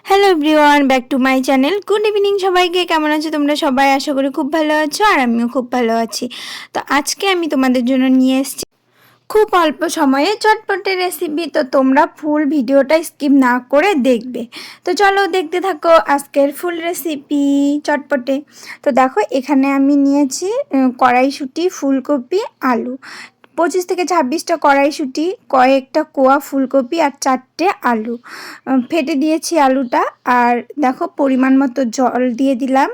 Hello everyone, back to my channel. Good evening সবাইকে। কেমন আছো তোমরা সবাই? আশা করি খুব ভালো আছো, আর আমিও খুব ভালো আছি। তো আজকে আমি তোমাদের জন্য নিয়ে এসেছি খুব অল্প সময়ে চটপটে রেসিপি। তো তোমরা ফুল ভিডিওটা স্কিপ না করে দেখবে। তো চলো দেখতে থাকো আজকের ফুল রেসিপি চটপটে। তো দেখো এখানে আমি নিয়েছি কড়াইশুঁটি, ফুলকপি, আলু, 25 থেকে 26টা কড়াইশুঁটি, কয়েকটা কোয়া ফুলকপি আর 4টে আলু ফেটে দিয়েছি আলুটা। আর দেখো পরিমাণ মতো জল দিয়ে দিলাম,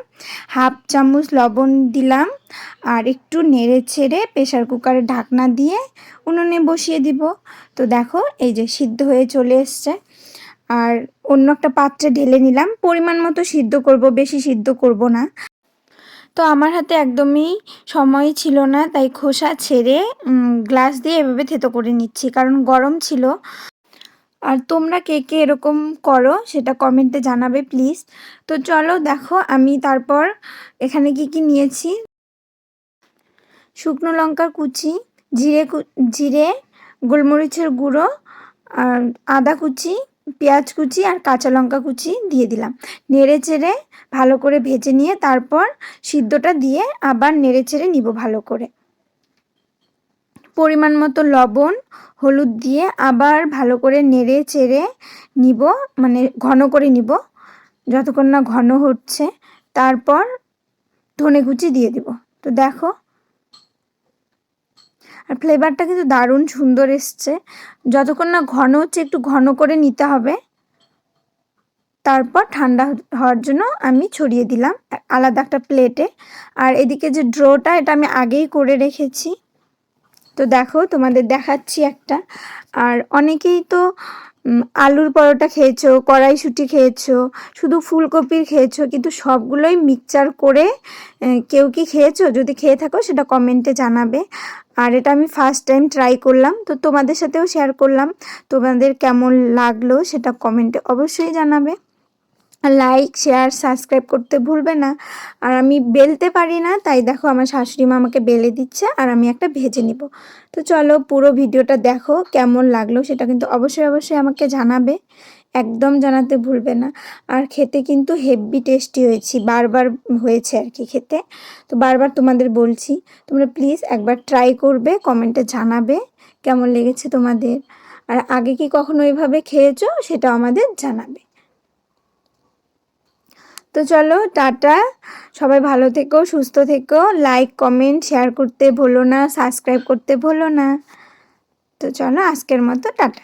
হাফ চামচ লবণ দিলাম, আর একটু নেড়ে ছেড়ে প্রেশার কুকারে ঢাকনা দিয়ে উনুনে বসিয়ে দিব। তো দেখো এই যে সিদ্ধ হয়ে চলে এসছে। আর অন্য একটা পাত্রে ঢেলে নিলাম। পরিমাণ মতো সিদ্ধ করব, বেশি সিদ্ধ করব না। তো আমার হাতে একদমই সময় ছিল না, তাই খোসা ছেড়ে গ্লাস দিয়ে এভাবে থেতো করে নিচ্ছি, কারণ গরম ছিল। আর তোমরা কে কে এরকম করো সেটা কমেন্টে জানাবে প্লিজ। তো চলো দেখো আমি তারপর এখানে কি নিয়েছি। শুকনো লঙ্কার কুচি, জিরে, গোলমরিচের গুঁড়ো, আর আদা কুচি, পেঁয়াজ কুচি আর কাঁচা লঙ্কা কুচি দিয়ে দিলাম। নেড়ে চেড়ে ভালো করে ভেজে নিয়ে তারপর সিদ্ধটা দিয়ে আবার নেড়ে চেড়ে নিব ভালো করে। পরিমাণ মতো লবণ, হলুদ দিয়ে আবার ভালো করে নেড়ে চেড়ে নিব, মানে ঘন করে নিব যতক্ষণ না ঘন হচ্ছে। তারপর ধনে কুচি দিয়ে দিব। তো দেখো, আর ফ্লেভারটা কিন্তু দারুণ সুন্দর এসছে। যতক্ষণ না ঘন হচ্ছে একটু ঘন করে নিতে হবে। তারপর ঠান্ডা হওয়ার জন্য আমি ছড়িয়ে দিলাম আলাদা একটা প্লেটে। আর এদিকে যে ড্রোটা, এটা আমি আগেই করে রেখেছি। তো দেখো তোমাদের দেখাচ্ছি একটা। আর অনেকেই তো আলুর পরোটা খেয়েছো, কড়াইশুঁটি খেয়েছো, শুধু ফুলকপির খেয়েছো, কিন্তু সবগুলোই মিক্সচার করে কেউ কি খেয়েছো? যদি খেয়ে থাকো সেটা কমেন্টে জানাবে। আর এটা আমি ফার্স্ট টাইম ট্রাই করলাম, তো তোমাদের সাথেও শেয়ার করলাম। তোমাদের কেমন লাগলো সেটা কমেন্টে অবশ্যই জানাবে। লাইক, শেয়ার, সাবস্ক্রাইব করতে ভুলবে না। আর আমি বেলতে পারি না, তাই দেখো আমার শাশুড়ি মা আমাকে বেলে দিচ্ছে, আর আমি একটা ভেজে নিব। তো চলো পুরো ভিডিওটা দেখো, কেমন লাগলো সেটা কিন্তু অবশ্যই আমাকে জানাবে, একদম জানাতে ভুলবে না। আর খেতে কিন্তু হেভি টেস্টি হয়েছে আর কি খেতে। তো বারবার তোমাদের বলছি, তোমরা প্লিজ একবার ট্রাই করবে, কমেন্টে জানাবে কেমন লেগেছে তোমাদের। আর আগে কি কখনো এভাবে খেয়েছো সেটা আমাদের জানাবে। তো চলো টাটা, সবাই ভালো থেকো, সুস্থ থেকো। লাইক, কমেন্ট, শেয়ার করতে ভুলো না, সাবস্ক্রাইব করতে ভুলো না। তো চলো আজকের মতো টাটা।